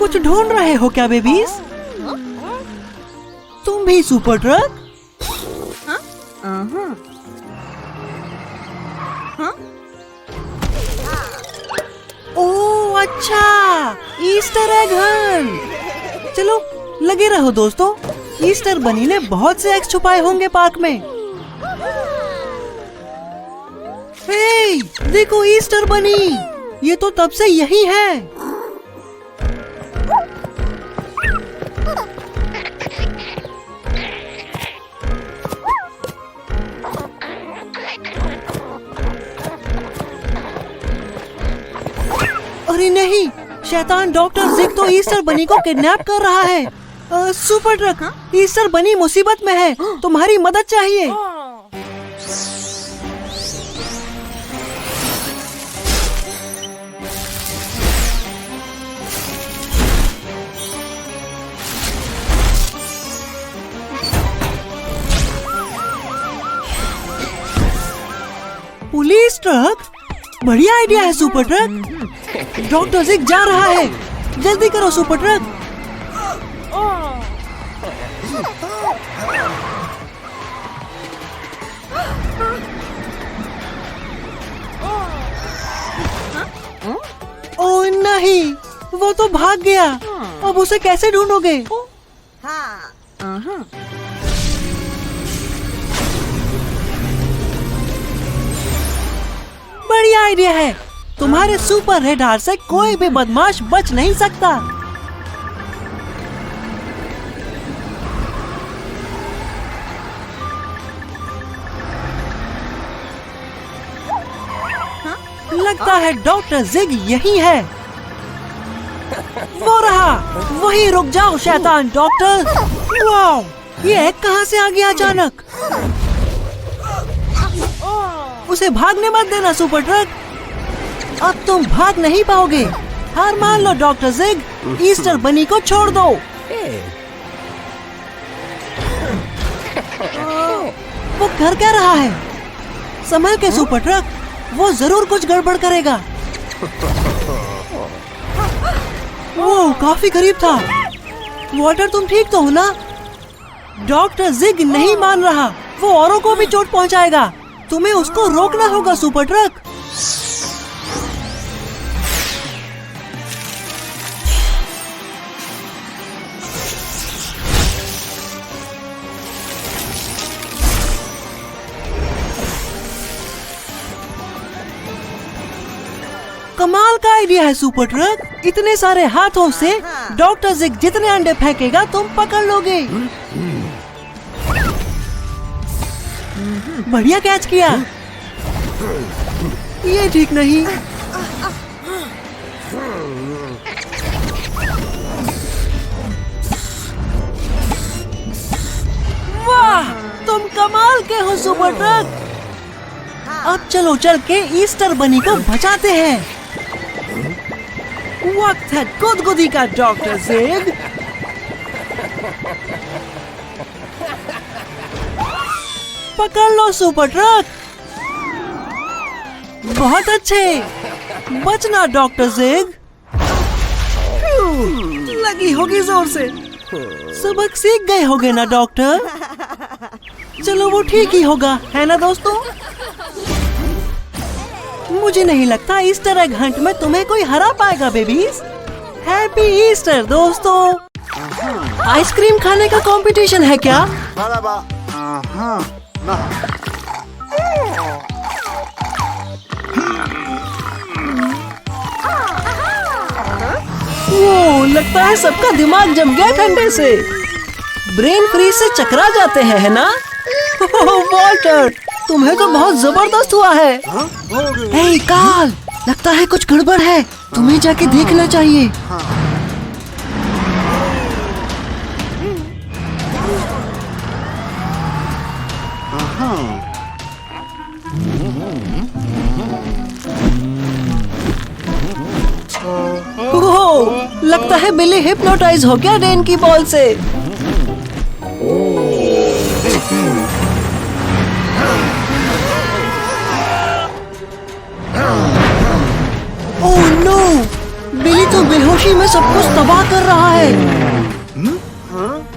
कुछ ढूंढ रहे हो क्या बेबीज? तुम भी सुपर ट्रक? ओह अच्छा, ईस्टर एग हंट। चलो लगे रहो दोस्तों, ईस्टर बनी ने बहुत से एग्स छुपाए होंगे पार्क में। हे, देखो ईस्टर बनी, ये तो तब से यही है। अरे नहीं, शैतान डॉक्टर जिग तो ईस्टर बनी को किडनैप कर रहा है। सुपर ट्रक, ईस्टर बनी मुसीबत में है, तुम्हारी मदद चाहिए। पुलिस ट्रक, बढ़िया आइडिया है सुपर ट्रक। डॉक्टर जिग जा रहा है, जल्दी करो सुपर ट्रक। ओह नहीं, वो तो भाग गया। अब उसे कैसे ढूंढोगे? बढ़िया आइडिया है, तुम्हारे सुपर रेड हार्ट से कोई भी बदमाश बच नहीं सकता। लगता है डॉक्टर जिग यही है। वो रहा, वही रुक जाओ शैतान डॉक्टर। वाओ, ये एग कहाँ से आ गया अचानक? उसे भागने मत देना सुपर ट्रक, अब तुम भाग नहीं पाओगे। हार मान लो डॉक्टर जिग, ईस्टर बनी को छोड़ दो। वो कर क्या रहा है? संभल के सुपर ट्रक, वो जरूर कुछ गड़बड़ करेगा। वो काफी करीब था। वॉल्टर तुम ठीक तो हो ना? डॉक्टर जिग नहीं मान रहा, वो औरों को भी चोट पहुंचाएगा। तुम्हें उसको रोकना होगा सुपर ट्रक। कमाल का आइडिया है सुपर ट्रक, इतने सारे हाथों से डॉक्टर जिग जितने अंडे फेंकेगा तुम पकड़ लोगे। बढ़िया कैच किया। ये ठीक नहीं। वाह, तुम कमाल के हो सुपर ट्रक। अब चलो चल के ईस्टर बनी को बचाते हैं। वक्त है गुदगुदी का डॉक्टर जिग। पकड़ लो सुपर ट्रक। बहुत अच्छे, बचना डॉक्टर जिग। लगी होगी जोर से। सबक सीख गए होगे ना डॉक्टर? चलो वो ठीक ही होगा, है ना दोस्तों? मुझे नहीं लगता ईस्टर एग हंट में तुम्हें कोई हरा पाएगा बेबीज। हैप्पी ईस्टर दोस्तों। आइसक्रीम खाने का कंपटीशन है क्या? वो लगता है सबका दिमाग जम गया ठंडे से। ब्रेन फ्रीज से चकरा जाते हैं, है ना? वॉल्टर, तुम्हें तो बहुत जबरदस्त हुआ है। हे कार्ल, लगता है कुछ गड़बड़ है, तुम्हें जाके देखना चाहिए। ओह, लगता है बिली हिप्नोटाइज हो गया रेन की बॉल से। ओह नो, बिली तो बेहोश खामोशी में सब कुछ तबाह कर रहा है।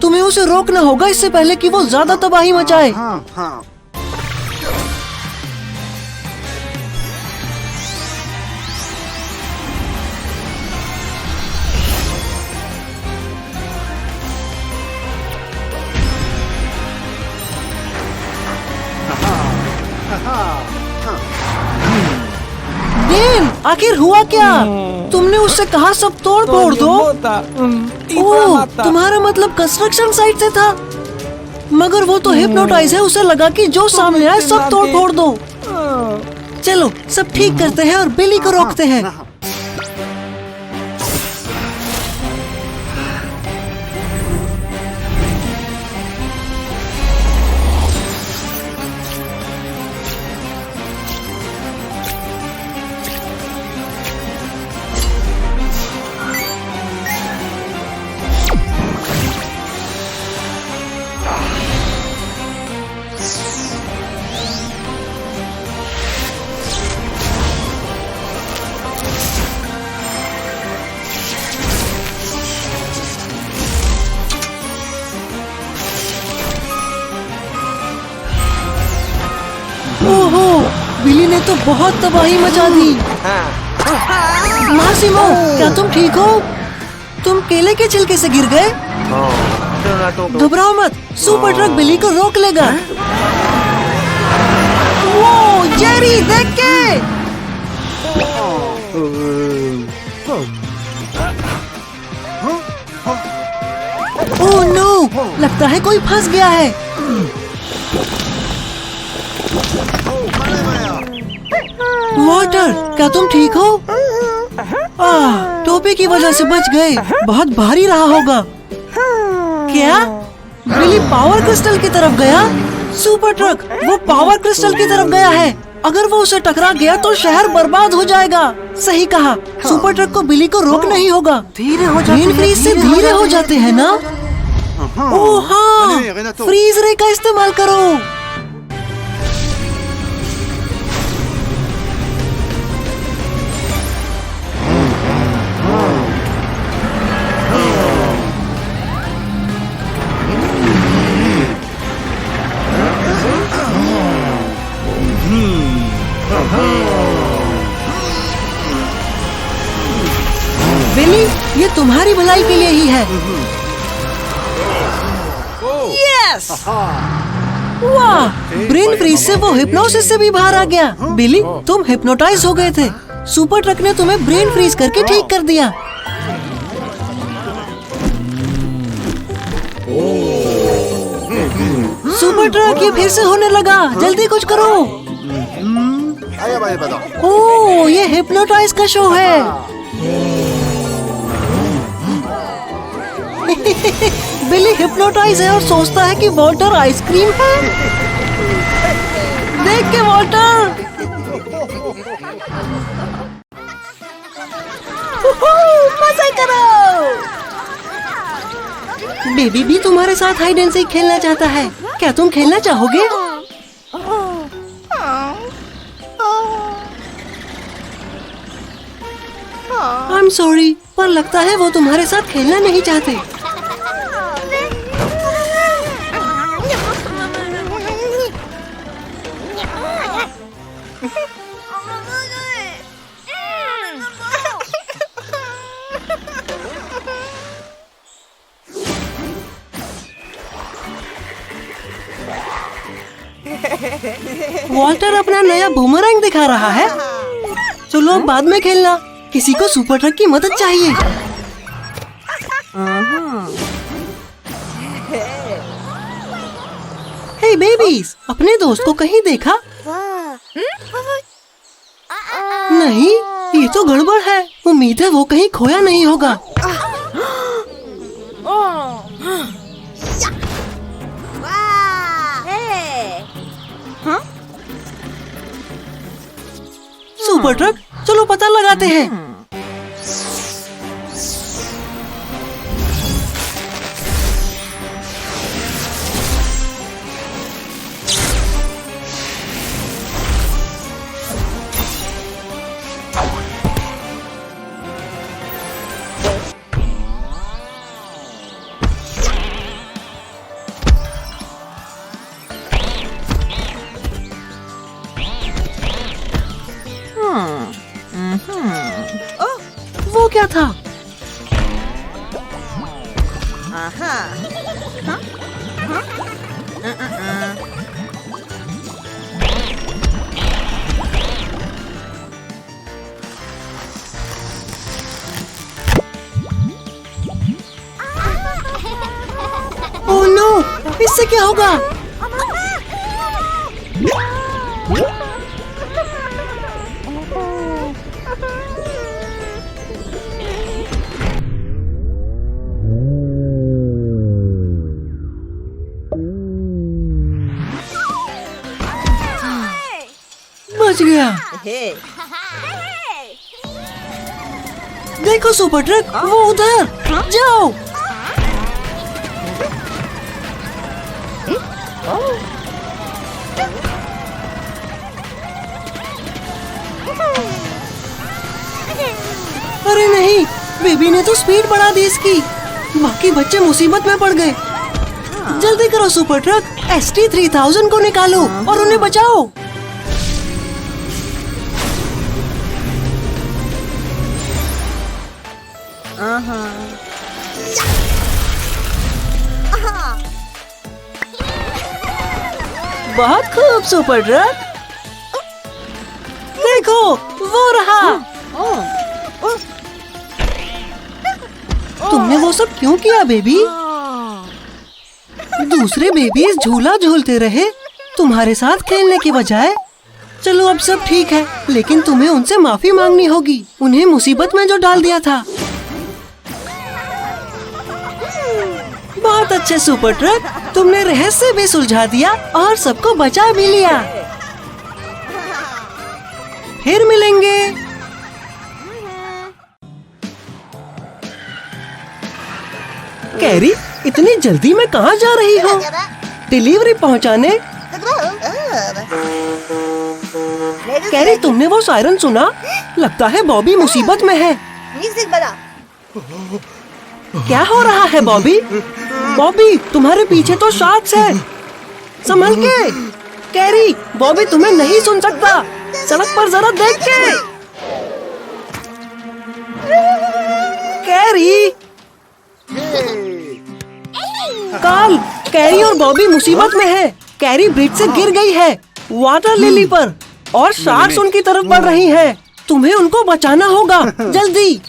तुम्हें उसे रोकना होगा इससे पहले कि वो ज्यादा तबाही मचाए। डेन, आखिर हुआ क्या? तुमने उससे कहा सब तोड़ फोड़ दो। ओह, तुम्हारा मतलब कंस्ट्रक्शन साइट से था। मगर वो तो हिप्नोटाइज है, उसे लगा कि जो सामने आए सब तोड़ फोड़ दो। चलो सब ठीक करते हैं और बिली को रोकते हैं। ओहो, बिली ने तो बहुत तबाही मचा दी। मासिमो, क्या तुम ठीक हो? तुम केले के छिलके से गिर गए? घबराओ मत, सुपर ट्रक बिली को रोक लेगा। वो जेरी, देख के। ओह नो, लगता है कोई फंस गया है। वॉल्टर, क्या तुम ठीक हो? टोपी की वजह से बच गए। बहुत भारी रहा होगा। क्या? बिली पावर क्रिस्टल की तरफ गया? सुपर ट्रक वो पावर क्रिस्टल की तरफ गया है। अगर वो उसे टकरा गया तो शहर बर्बाद हो जाएगा। सही कहा, सुपर ट्रक को बिली को रोकना ही होगा। धीरे हो जाते हैं। फ्रीज से धीरे हो जाते हैं ना? ओह हाँ, फ्रीज रे का इस्तेमाल करो। बिली, ये तुम्हारी भलाई के लिए ही है। यस! वाह! ब्रेन फ्रीज से वो हिप्नोसिस से भी बाहर आ गया। बिली, तुम हिप्नोटाइज हो गए थे। सुपर ट्रक ने तुम्हें ब्रेन फ्रीज करके ठीक कर दिया। सुपर ट्रक, ये फिर से होने लगा। जल्दी कुछ करो। ओह, ये हिप्नोटाइज का शो है। बिली हिप्नोटाइज है और सोचता है कि वॉल्टर आइसक्रीम है। देख के वॉल्टर। मजे करो। बेबी भी तुम्हारे साथ हाइड एंड सीक खेलना चाहता है। क्या तुम खेलना चाहोगे? आई एम सॉरी, पर लगता है वो तुम्हारे साथ खेलना नहीं चाहते। वॉल्टर अपना नया बूमरैंग दिखा रहा है। चलो अब बाद में खेलना। किसी को सुपर ट्रक की मदद चाहिए। हे बेबीज, अपने दोस्त को कहीं देखा? नहीं, ये तो गड़बड़ है। उम्मीद है वो कहीं खोया नहीं होगा। सुपर ट्रक, चलो पता लगाते हैं। ओह नो, इससे क्या होगा? बच गया। देखो सुपर ट्रक, वो उधर। जाओ। अरे नहीं, बेबी ने तो स्पीड बढ़ा दी इसकी। बाकी बच्चे मुसीबत में पड़ गए। जल्दी करो सुपर ट्रक, ST-3000 को निकालो और उन्हें बचाओ। बहुत खूब सुपर ट्रक। देखो, वो रहा। तुमने वो सब क्यों किया बेबी? दूसरे बेबीज झूला झूलते रहे तुम्हारे साथ खेलने के बजाय। चलो अब सब ठीक है, लेकिन तुम्हें उनसे माफी मांगनी होगी, उन्हें मुसीबत में जो डाल दिया था। बहुत अच्छे सुपर ट्रक, तुमने रहस्य भी सुलझा दिया और सबको बचा भी लिया। फिर मिलेंगे। कैरी, इतनी जल्दी में कहाँ जा रही हो? डिलीवरी पहुँचाने? कैरी, तुमने वो सायरन सुना? लगता है बॉबी मुसीबत में है। क्या हो रहा है बॉबी? बॉबी, तुम्हारे पीछे तो शार्क्स है। संभल के। कैरी, बॉबी तुम्हें नहीं सुन सकता। सड़क पर जरा देख के। कैरी। कार्ल, कैरी और बॉबी मुसीबत में है। कैरी ब्रिज से गिर गई है वाटर लिली पर और शार्क्स उनकी तरफ बढ़ रही हैं। तुम्हें उनको बचाना होगा, जल्दी।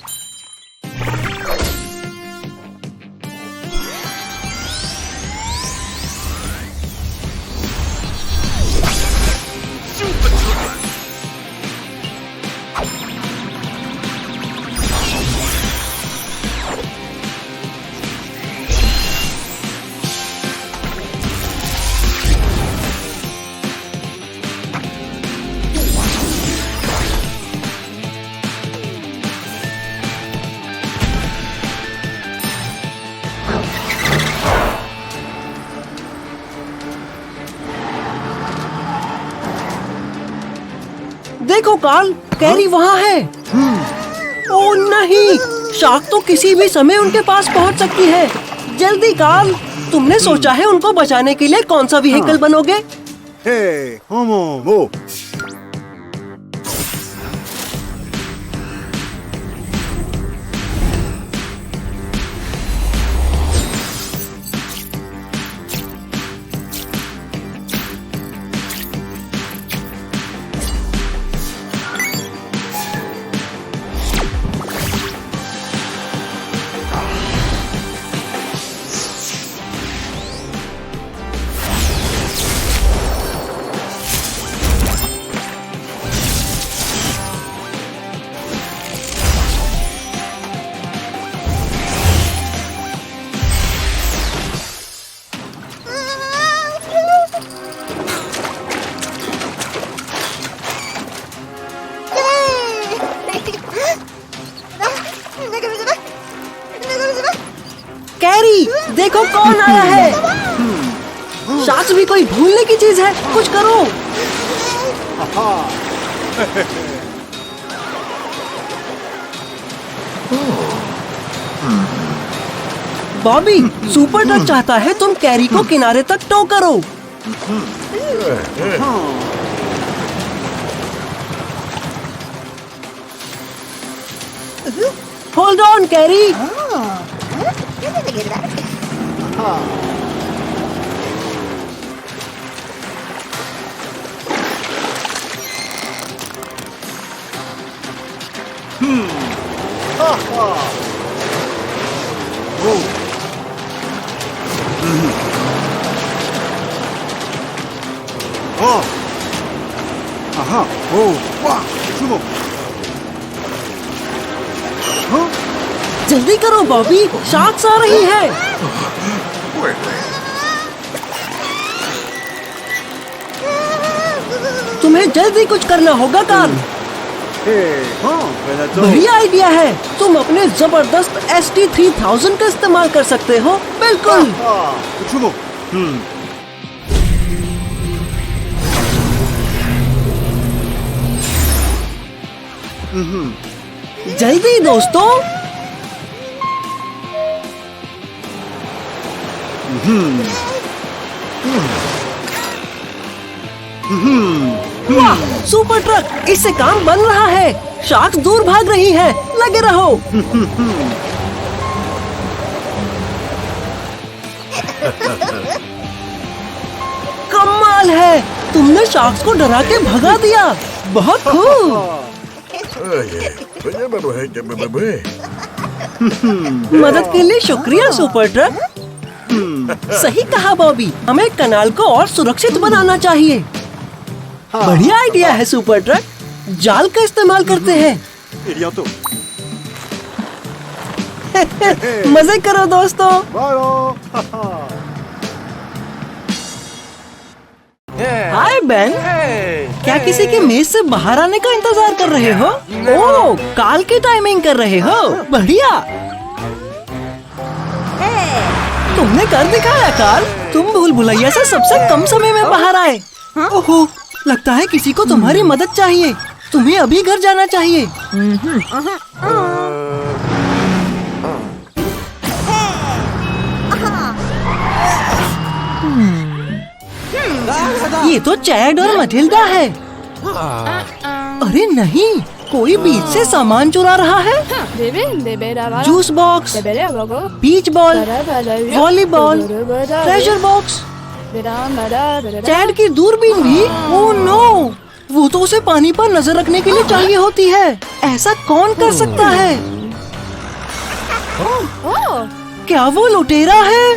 देखो कार्ल, कैरी वहाँ है। ओह नहीं, शार्क तो किसी भी समय उनके पास पहुँच सकती है। जल्दी कार्ल, तुमने सोचा है उनको बचाने के लिए कौन सा व्हीकल बनोगे? कैरी, देखो कौन आया है। शार्क्स भी कोई भूलने की चीज है, कुछ करो। बॉबी, सुपर ट्रक चाहता है तुम कैरी को किनारे तक टो करो। Hold on carry. जल्दी करो बॉबी, शार्क्स आ रही है। तुम्हें जल्दी कुछ करना होगा कार्ल। बढ़िया आइडिया है। तुम अपने जबरदस्त ST-3000 का इस्तेमाल कर सकते हो। बिल्कुल। जल्दी दोस्तों। वाह, सुपर ट्रक, इससे काम बन रहा है। शार्क्स दूर भाग रही है। लगे रहो। कमाल है, तुमने शार्क्स को डरा के भगा दिया। बहुत खूब। मदद के लिए शुक्रिया सुपर ट्रक। सही कहा बॉबी, हमें कनाल को और सुरक्षित बनाना चाहिए। बढ़िया आइडिया है सुपर ट्रक। जाल का इस्तेमाल करते हैं। मजे करो दोस्तों। हाय बेन, क्या किसी के मेज से बाहर आने का इंतजार कर रहे हो? ओह, काल की टाइमिंग कर रहे हो। बढ़िया। तुमने कर दिखाया कार्ल। तुम भूल भुलैया से सबसे कम समय में बाहर आए। ओहो, लगता है किसी को तुम्हारी मदद चाहिए। तुम्हें अभी घर जाना चाहिए। ये तो चैड और मटिल्डा है। अरे नहीं, कोई बीच से सामान चुरा रहा है। Juice box, beach ball, volleyball, treasure box, Chad की दूरबीन भी। ओह नो, वो तो उसे पानी पर नजर रखने के लिए चाहिए होती है। ऐसा कौन कर सकता है? क्या वो लुटेरा है?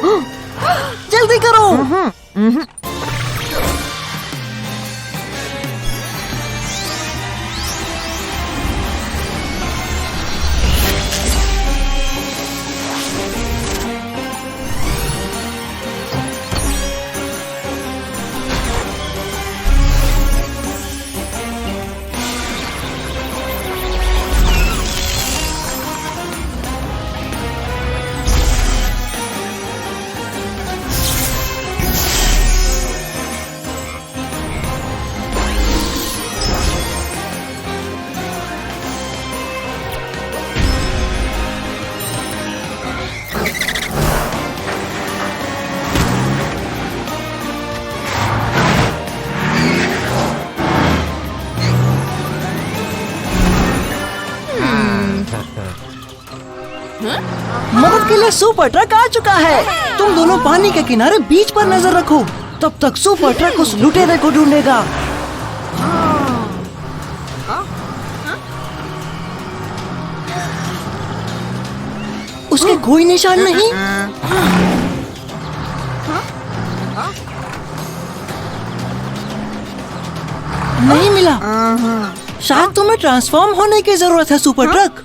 जल्दी करो। मदद के लिए सुपर ट्रक आ चुका है। तुम दोनों पानी के किनारे बीच पर नजर रखो। तब तक सुपर ट्रक उस लुटेरे को ढूंढेगा। उसके कोई निशान नहीं। नहीं मिला। शायद तुम्हें ट्रांसफॉर्म होने की जरूरत है सुपर ट्रक।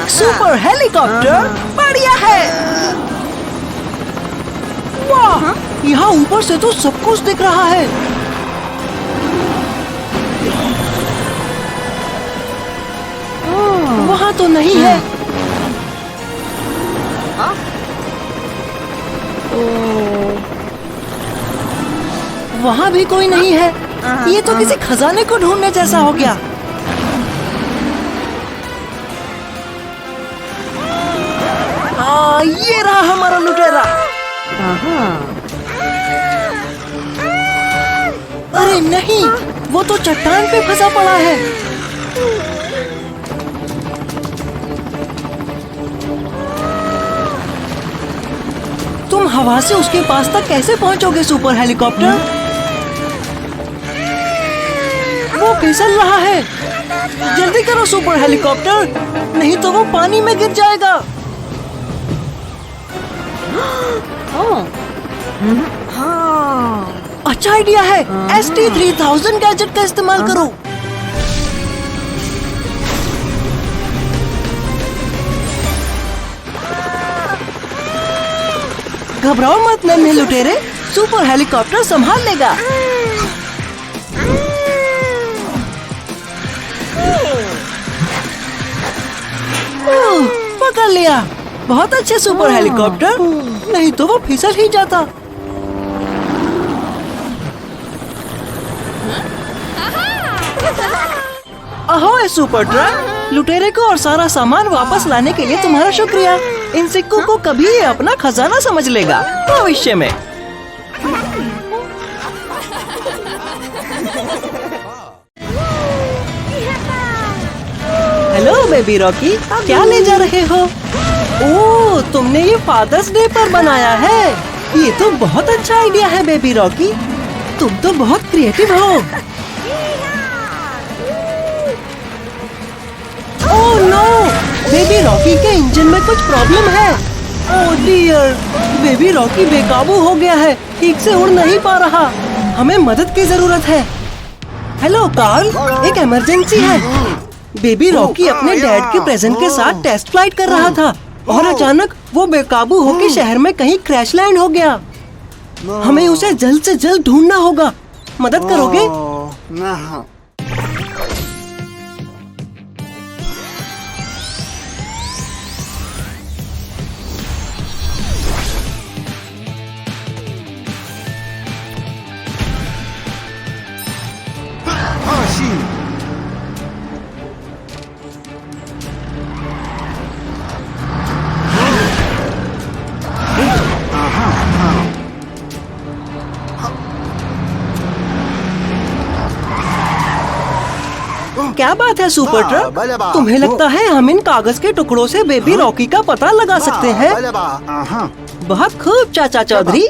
सुपर हेलीकॉप्टर बढ़िया है। वाह, यहाँ ऊपर से तो सब कुछ दिख रहा है। वहाँ तो नहीं है। वहाँ भी कोई नहीं है। ये तो किसी खजाने को ढूंढने जैसा हो गया। हाँ, ये रहा हमारा लुटेरा। अरे नहीं, वो तो चट्टान पे फंसा पड़ा है। तुम हवा से उसके पास तक कैसे पहुंचोगे सुपर हेलीकॉप्टर? वो फिसल रहा है। जल्दी करो सुपर हेलीकॉप्टर, नहीं तो वो पानी में गिर जाएगा। अच्छा आइडिया है। ST-3000 गैजेट का इस्तेमाल करो। घबराओ मत नन्हे लुटेरे, सुपर हेलीकॉप्टर संभाल लेगा। पकड़ लिया। बहुत अच्छे सुपर हेलीकॉप्टर, नहीं तो वो फिसल ही जाता। अहोय सुपर ट्रक, लुटेरे को और सारा सामान वापस लाने के लिए तुम्हारा शुक्रिया। इन सिक्कों को कभी ये अपना खजाना समझ लेगा भविष्य में। हेलो बेबी रॉकी, क्या ले जा रहे हो? ओह, तुमने ये फादर्स डे पर बनाया है। ये तो बहुत अच्छा आइडिया है बेबी रॉकी, तुम तो बहुत क्रिएटिव हो। ओह नो, बेबी रॉकी के इंजन में कुछ प्रॉब्लम है। ओह डियर, बेबी रॉकी बेकाबू हो गया है, ठीक से उड़ नहीं पा रहा। हमें मदद की जरूरत है। हेलो कार्ल, एक इमरजेंसी है। बेबी रॉकी अपने डैड के प्रेजेंट के साथ टेस्ट फ्लाइट कर रहा था और अचानक वो बेकाबू होकर शहर में कहीं क्रैश लैंड हो गया। हमें उसे जल्द से जल्द ढूंढना होगा। मदद करोगे? क्या बात है सुपर ट्रक, तुम्हें लगता है हम इन कागज के टुकड़ों से बेबी रॉकी का पता लगा सकते हैं? बहुत खूब चाचा चौधरी।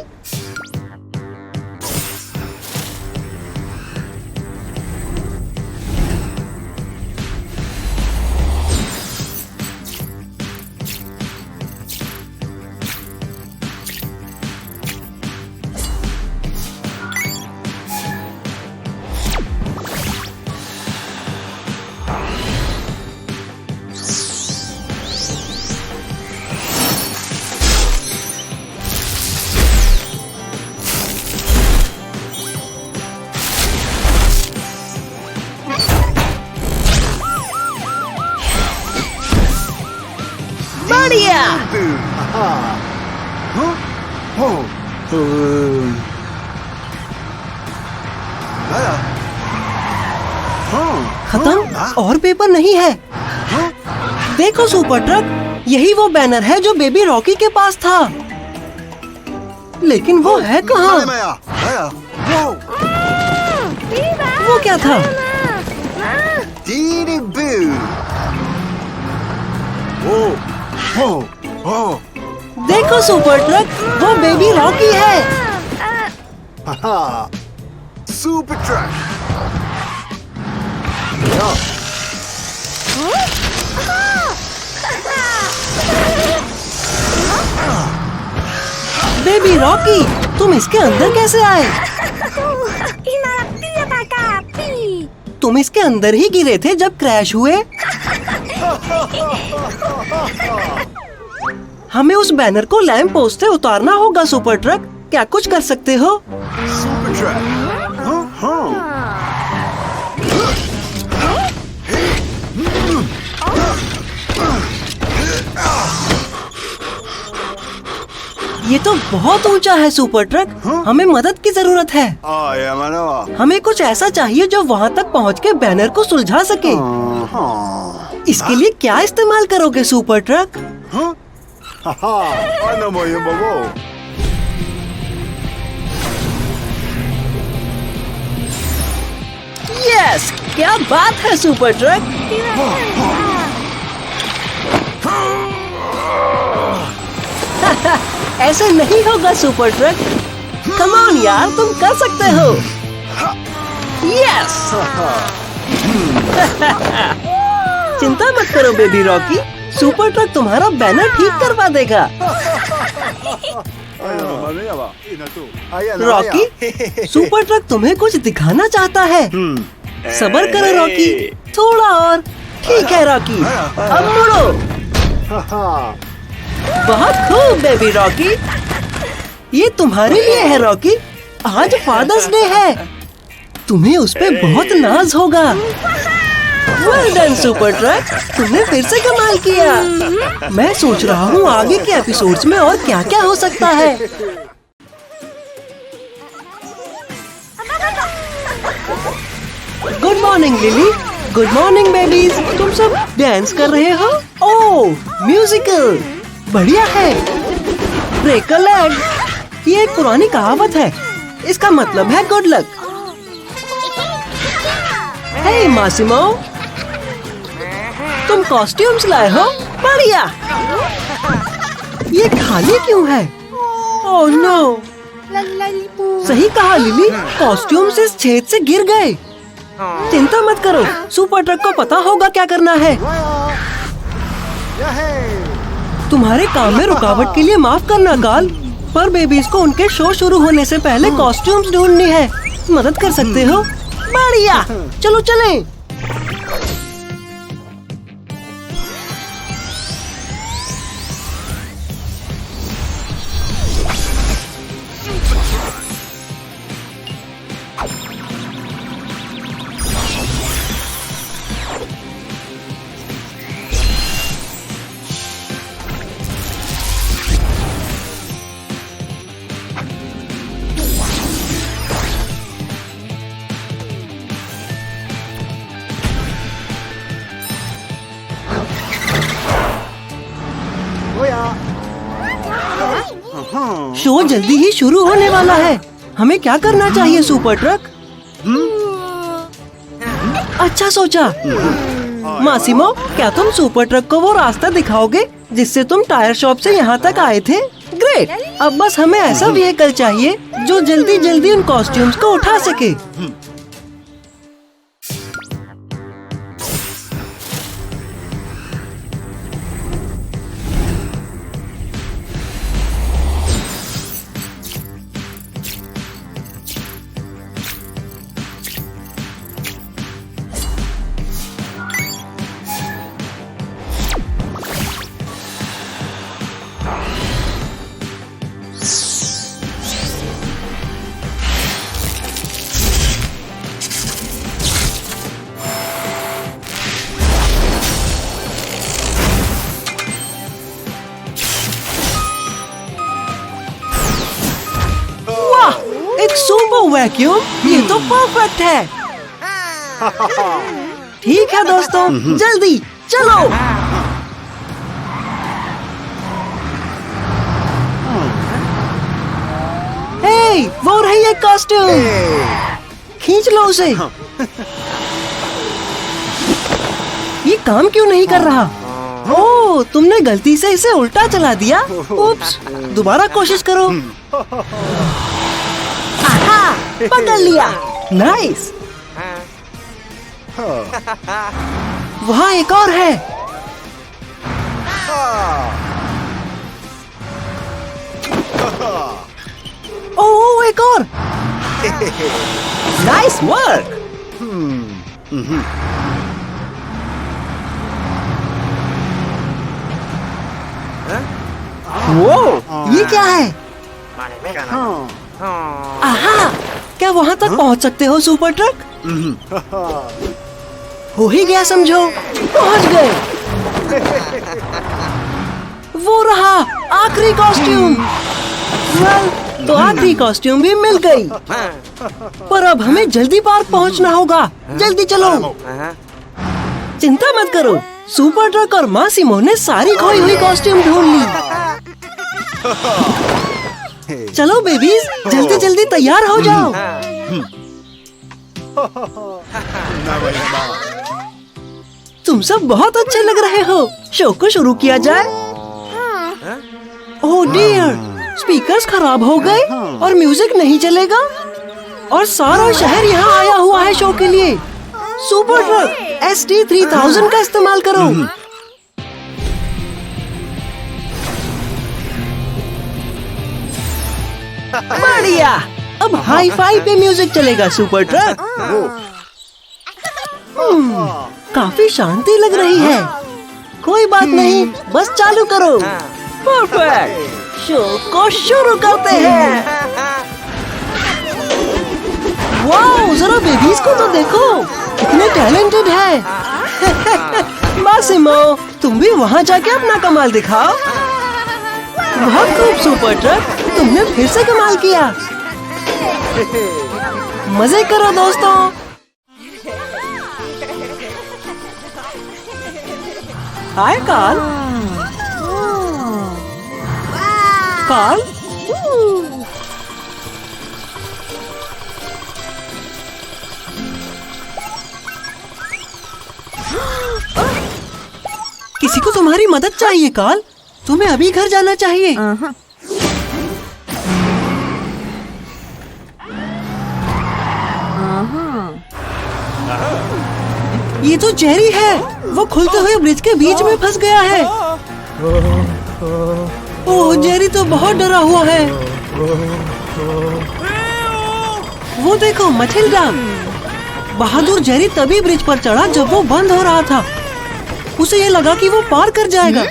बढ़िया। खत्म? और पेपर नहीं है। देखो सुपर ट्रक, यही वो बैनर है जो बेबी रॉकी के पास था। लेकिन वो है कहाँ? वो क्या था? देखो सुपर ट्रक, वो बेबी रॉकी है। Super truck. बेबी रॉकी, तुम इसके अंदर कैसे आए? तुम इसके अंदर ही गिरे थे जब क्रैश हुए। हमें उस बैनर को लैंप पोस्ट से उतारना होगा सुपर ट्रक, क्या कुछ कर सकते हो? Super truck. ये तो बहुत ऊंचा है सुपर ट्रक। हमें मदद की जरूरत है। Yeah, man. हमें कुछ ऐसा चाहिए जो वहाँ तक पहुँच के बैनर को सुलझा सके। इसके लिए क्या इस्तेमाल करोगे super truck? Ano mo yung bago? Yes, क्या बात है सुपर ट्रक। ऐसे नहीं होगा सुपर ट्रक। कम ऑन यार, तुम कर सकते हो। यस। चिंता मत करो बेबी रॉकी, सुपर ट्रक तुम्हारा बैनर ठीक करवा देगा। रॉकी, सुपर ट्रक तुम्हें कुछ दिखाना चाहता है। सब्र करो रॉकी, थोड़ा और। ठीक है रॉकी, अब मुड़ो। बहुत खूब बेबी रॉकी। ये तुम्हारे लिए है रॉकी। आज फादर्स डे है, तुम्हें उस पे बहुत नाज होगा। वेल डन सुपर ट्रक, तुमने फिर से कमाल किया। मैं सोच रहा हूँ आगे के एपिसोड्स में और क्या क्या हो सकता है। Good morning lily. Good morning babies. तुम सब डांस कर रहे हो? ओह, म्यूजिकल, बढ़िया है। ब्रेक अ लेग, ये एक पुरानी कहावत है। इसका मतलब है गुड लक। हे मासिमो, तुम कॉस्ट्यूम्स लाए हो? बढ़िया। ये खाली क्यों है? Oh no. सही कहा लिली, कॉस्ट्यूम्स इस छेद से गिर गए। चिंता मत करो, सुपर ट्रक को पता होगा क्या करना है। तुम्हारे काम में रुकावट के लिए माफ करना कार्ल, पर बेबीज को उनके शो शुरू होने से पहले कॉस्ट्यूम्स ढूंढनी है। मदद कर सकते हो? बढ़िया, चलो चलें। शो जल्दी ही शुरू होने वाला है। हमें क्या करना चाहिए सुपर ट्रक? अच्छा सोचा। मासिमो, क्या तुम सुपर ट्रक को वो रास्ता दिखाओगे जिससे तुम टायर शॉप से यहाँ तक आए थे? ग्रेट। अब बस हमें ऐसा व्हीकल चाहिए जो जल्दी जल्दी उन कॉस्ट्यूम्स को उठा सके। एक सुपर वैक्यूम, ये तो परफेक्ट है। ठीक है दोस्तों, जल्दी चलो। हे, वो रही एक कॉस्ट्यूम। खींच लो उसे। ये काम क्यों नहीं कर रहा? ओह, तुमने गलती से इसे उल्टा चला दिया। उप्स, दोबारा कोशिश करो। पकड़ लिया। नाइस। वहाँ एक और है। ओह, एक और। Nice work. वो ये क्या है? आहा, क्या वहाँ तक पहुँच सकते हो सुपर ट्रक? हो ही गया समझो, पहुँच गए। वो रहा आखिरी कॉस्ट्यूम। वेल, तो आखिरी कॉस्ट्यूम भी मिल गई। पर अब हमें जल्दी पार्क पहुंचना होगा। जल्दी चलो। चिंता मत करो, सुपर ट्रक और मासिमो ने सारी खोई हुई कॉस्ट्यूम ढूंढ ली। चलो बेबीज, जल्दी जल्दी तैयार हो जाओ। तुम सब बहुत अच्छे लग रहे हो। शो को शुरू किया जाए। ओह डियर, स्पीकर्स खराब हो गए और म्यूजिक नहीं चलेगा। और सारा शहर यहाँ आया हुआ है शो के लिए। सुपर ट्रक ST3000 का इस्तेमाल करो। बढ़िया, अब हाई फाई पे म्यूजिक चलेगा सुपर ट्रक। काफी शांति लग रही है। कोई बात नहीं, बस चालू करो। परफेक्ट, शो को शुरू करते हैं। वाओ, जरा बेबीज को तो देखो, कितने टैलेंटेड है। मासिमो, तुम भी वहाँ जाके अपना कमाल दिखाओ। बहुत खूब सुपर ट्रक, तुमने फिर से कमाल किया। मजे करो दोस्तों। हाय कार्ल। कार्ल, किसी को तुम्हारी मदद चाहिए कार्ल। तुम्हें अभी घर जाना चाहिए। ये तो जेरी है। वो खुलते हुए ब्रिज के बीच में फंस गया है। ओह, जेरी तो बहुत डरा हुआ है। वो देखो मथिल्डा। बहादुर जेरी तभी ब्रिज पर चढ़ा जब वो बंद हो रहा था। उसे ये लगा कि वो पार कर जाएगा।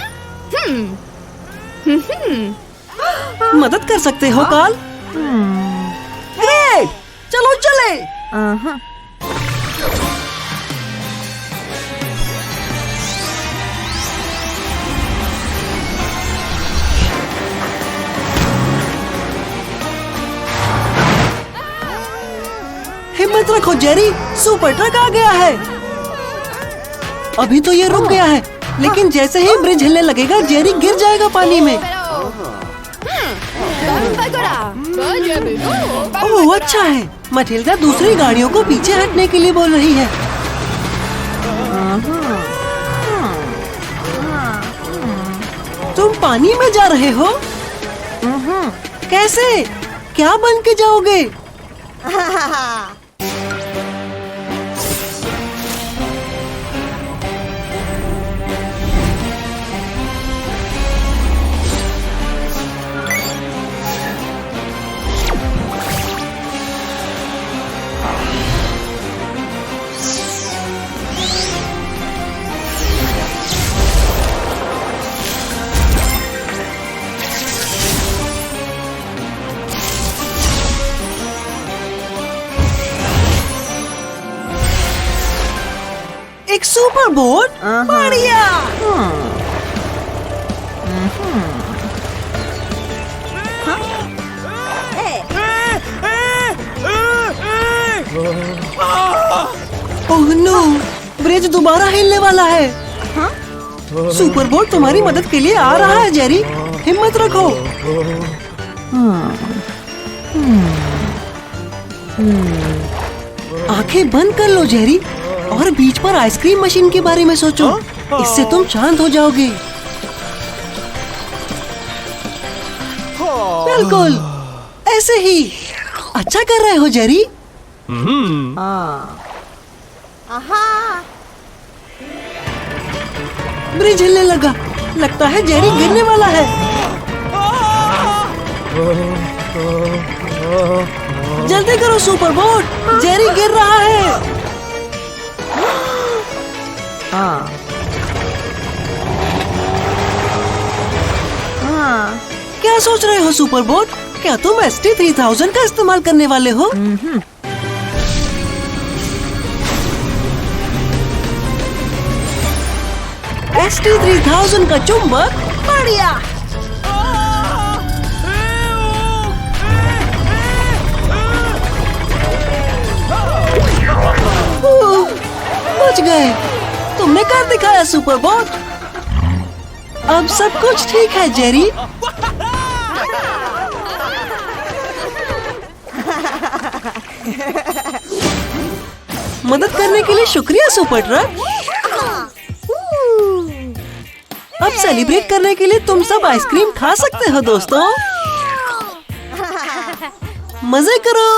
मदद कर सकते हो कार्ल? ग्रेट, चलो चले। हिम्मत रखो जेरी, सुपर ट्रक आ गया है। अभी तो ये रुक गया है, लेकिन जैसे ही ब्रिज हिलने लगेगा जेरी गिर जाएगा पानी में। ओह अच्छा है, मथिल्डा दूसरी गाड़ियों को पीछे हटने के लिए बोल रही है। तुम पानी में जा रहे हो? कैसे? क्या बन के जाओगे? एक सुपर बोट? बढ़िया। ओह नो, ब्रिज दोबारा हिलने वाला है। सुपर बोट तुम्हारी मदद के लिए आ रहा है जेरी, हिम्मत रखो। आंखें बंद कर लो जेरी और बीच पर आइसक्रीम मशीन के बारे में सोचो। इससे तुम शांत हो जाओगे। बिल्कुल ऐसे ही। अच्छा कर रहे हो जेरी। ब्रिज हिलने लगा। लगता है जेरी गिरने वाला है। जल्दी करो सुपर बोट, जेरी गिर रहा है। क्या सोच रहे हो सुपर बोट? क्या तुम ST3000 का इस्तेमाल करने वाले हो? ST3000 का चुंबक। बढ़िया। गए। तुमने कर दिखाया सुपर बोट। अब सब कुछ ठीक है जेरी। मदद करने के लिए शुक्रिया सुपर ट्रक। अब सेलिब्रेट करने के लिए तुम सब आइसक्रीम खा सकते हो दोस्तों। मजे करो।